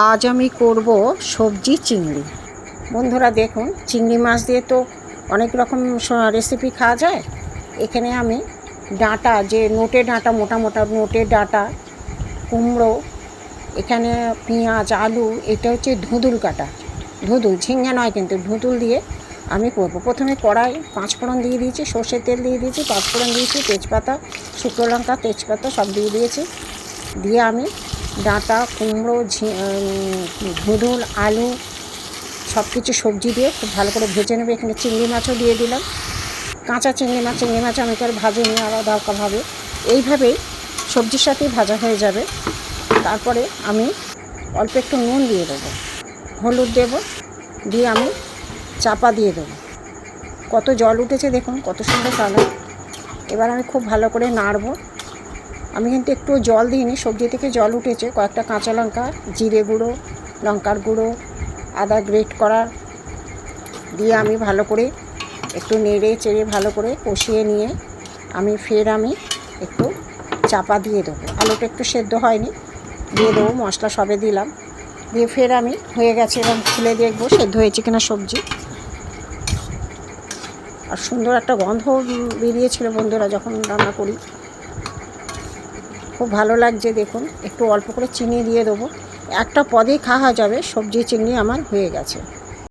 আজ আমি করব সবজি চিংড়ি। বন্ধুরা দেখুন, চিংড়ি মাছ দিয়ে তো অনেক রকম রেসিপি খাওয়া যায়। এখানে আমি ডাঁটা, যে নোটে ডাঁটা, মোটা মোটা নোটে ডাঁটা, কুমড়ো, এখানে পেঁয়াজ, আলু, এটা হচ্ছে ধুঁদুল কাটা, ধুঁদুল, ঝিঙ্গা নয় কিন্তু, ধুঁদুল দিয়ে আমি করব। প্রথমে কড়াই পাঁচফোড়ন দিয়ে দিয়েছি, সর্ষের তেল দিয়ে দিয়েছি, পাঁচফোড়ন দিয়েছি, তেজপাতা, শুকনো লঙ্কা, তেজপাতা সব দিয়ে দিয়েছি। দিয়ে আমি ডাঁটা, কুমড়ো, ধুঁদুল, আলু সব কিছু সবজি দিয়ে খুব ভালো করে ভেজে নেবে। এখানে চিংড়ি মাছও দিয়ে দিলাম, কাঁচা চিংড়ি মাছ আমি তো আর ভাজিনি, আলাদাভাবে এইভাবেই সবজির সাথেই ভাজা হয়ে যাবে। তারপরে আমি অল্প একটু নুন দিয়ে দেবো, হলুদ দেবো, দিয়ে আমি চাপা দিয়ে দেবো। কত জল উঠেছে দেখুন, কত সুন্দর কালার। এবার আমি খুব ভালো করে নাড়বো। আমি কিন্তু একটু জল দিইনি, সবজি থেকে জল উঠেছে। কয়েকটা কাঁচা লঙ্কা, জিরে গুঁড়ো, লঙ্কার গুঁড়ো, আদা গ্রেট করা দিয়ে আমি ভালো করে একটু নেড়ে চেড়ে ভালো করে কষিয়ে নিয়ে আমি একটু চাপা দিয়ে দেবো। আলুটা একটু সেদ্ধ হয়নি, দিয়ে দেবো, মশলা সবে দিলাম, দিয়ে আমি হয়ে গেছে, এবং খুলে দেখবো সেদ্ধ হয়েছে কিনা সবজি। আর সুন্দর একটা গন্ধ বেরিয়েছিল বন্ধুরা যখন রান্না করি, খুব ভালো লাগছে। দেখুন, একটু অল্প করে চিনি দিয়ে দেবো, একটা পদেই খাওয়া যাবে। সবজি চিংড়ি আমার হয়ে গেছে।